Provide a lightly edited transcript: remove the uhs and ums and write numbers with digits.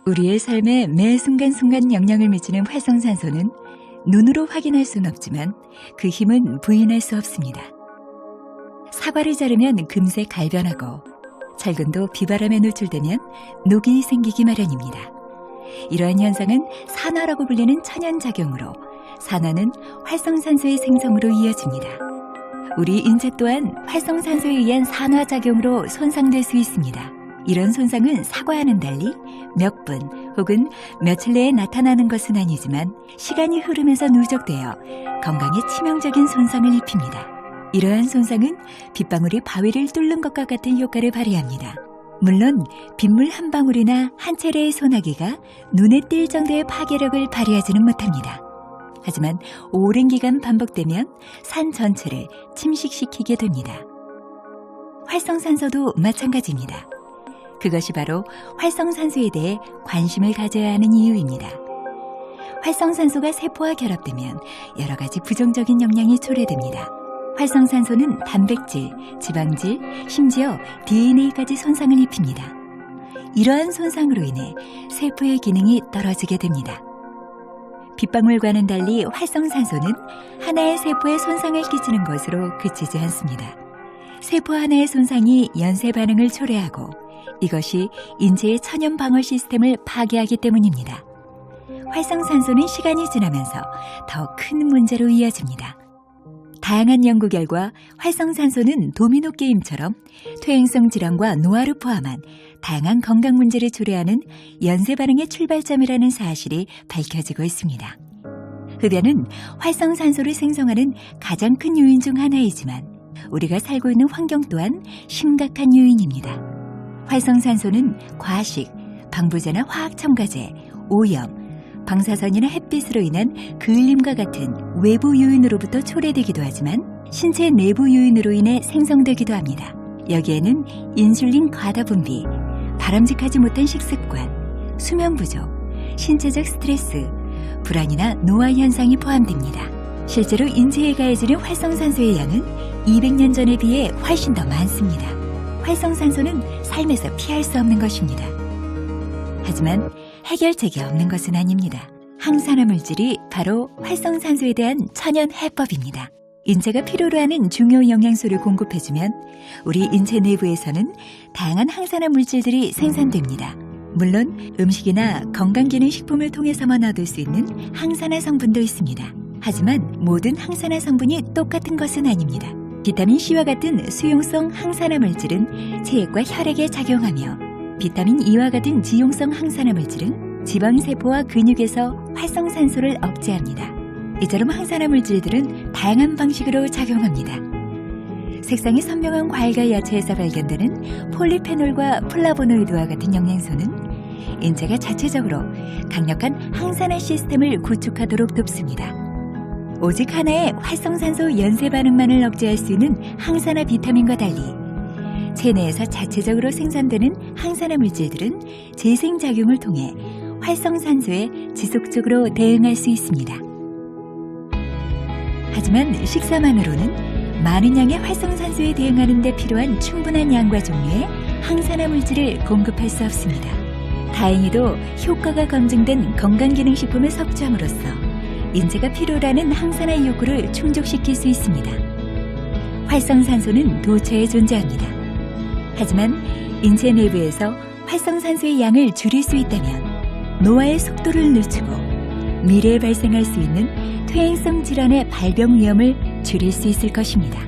우리의 삶에 매 순간순간 영향을 미치는 활성산소는 눈으로 확인할 수는 없지만 그 힘은 부인할 수 없습니다. 사과를 자르면 금세 갈변하고 철근도 비바람에 노출되면 녹이 생기기 마련입니다. 이러한 현상은 산화라고 불리는 천연작용으로 산화는 활성산소의 생성으로 이어집니다. 우리 인체 또한 활성산소에 의한 산화작용으로 손상될 수 있습니다. 이런 손상은 사과와는 달리 몇 분 혹은 며칠 내에 나타나는 것은 아니지만 시간이 흐르면서 누적되어 건강에 치명적인 손상을 입힙니다. 이러한 손상은 빗방울이 바위를 뚫는 것과 같은 효과를 발휘합니다. 물론 빗물 한 방울이나 한 차례의 소나기가 눈에 띌 정도의 파괴력을 발휘하지는 못합니다. 하지만 오랜 기간 반복되면 산 전체를 침식시키게 됩니다. 활성산소도 마찬가지입니다. 그것이 바로 활성산소에 대해 관심을 가져야 하는 이유입니다. 활성산소가 세포와 결합되면 여러 가지 부정적인 영향이 초래됩니다. 활성산소는 단백질, 지방질, 심지어 DNA까지 손상을 입힙니다. 이러한 손상으로 인해 세포의 기능이 떨어지게 됩니다. 빗방울과는 달리 활성산소는 하나의 세포에 손상을 끼치는 것으로 그치지 않습니다. 세포 하나의 손상이 연쇄 반응을 초래하고 이것이 인체의 천연 방어 시스템을 파괴하기 때문입니다. 활성산소는 시간이 지나면서 더 큰 문제로 이어집니다. 다양한 연구 결과 활성산소는 도미노 게임처럼 퇴행성 질환과 노화를 포함한 다양한 건강 문제를 초래하는 연쇄 반응의 출발점이라는 사실이 밝혀지고 있습니다. 흡연은 활성산소를 생성하는 가장 큰 요인 중 하나이지만 우리가 살고 있는 환경 또한 심각한 요인입니다. 활성산소는 과식, 방부제나 화학 첨가제, 오염, 방사선이나 햇빛으로 인한 그을림과 같은 외부 요인으로부터 초래되기도 하지만 신체 내부 요인으로 인해 생성되기도 합니다. 여기에는 인슐린 과다 분비, 바람직하지 못한 식습관, 수면 부족, 신체적 스트레스, 불안이나 노화 현상이 포함됩니다. 실제로 인체에 가해지는 활성산소의 양은 200년 전에 비해 훨씬 더 많습니다. 활성산소는 삶에서 피할 수 없는 것입니다. 하지만 해결책이 없는 것은 아닙니다. 항산화 물질이 바로 활성산소에 대한 천연 해법입니다. 인체가 필요로 하는 중요 영양소를 공급해주면 우리 인체 내부에서는 다양한 항산화 물질들이 생산됩니다. 물론 음식이나 건강기능식품을 통해서만 얻을 수 있는 항산화 성분도 있습니다. 하지만 모든 항산화 성분이 똑같은 것은 아닙니다. 비타민C와 같은 수용성 항산화 물질은 체액과 혈액에 작용하며 비타민 E와 같은 지용성 항산화 물질은 지방세포와 근육에서 활성산소를 억제합니다. 이처럼 항산화 물질들은 다양한 방식으로 작용합니다. 색상이 선명한 과일과 야채에서 발견되는 폴리페놀과 플라보노이드와 같은 영양소는 인체가 자체적으로 강력한 항산화 시스템을 구축하도록 돕습니다. 오직 하나의 활성산소 연쇄 반응만을 억제할 수 있는 항산화 비타민과 달리 체내에서 자체적으로 생산되는 항산화 물질들은 재생작용을 통해 활성산소에 지속적으로 대응할 수 있습니다. 하지만 식사만으로는 많은 양의 활성산소에 대응하는 데 필요한 충분한 양과 종류의 항산화 물질을 공급할 수 없습니다. 다행히도 효과가 검증된 건강기능식품을 섭취함으로써 인체가 필요로 하는 항산화 욕구를 충족시킬 수 있습니다. 활성산소는 도처에 존재합니다. 하지만 인체 내부에서 활성산소의 양을 줄일 수 있다면 노화의 속도를 늦추고 미래에 발생할 수 있는 퇴행성 질환의 발병 위험을 줄일 수 있을 것입니다.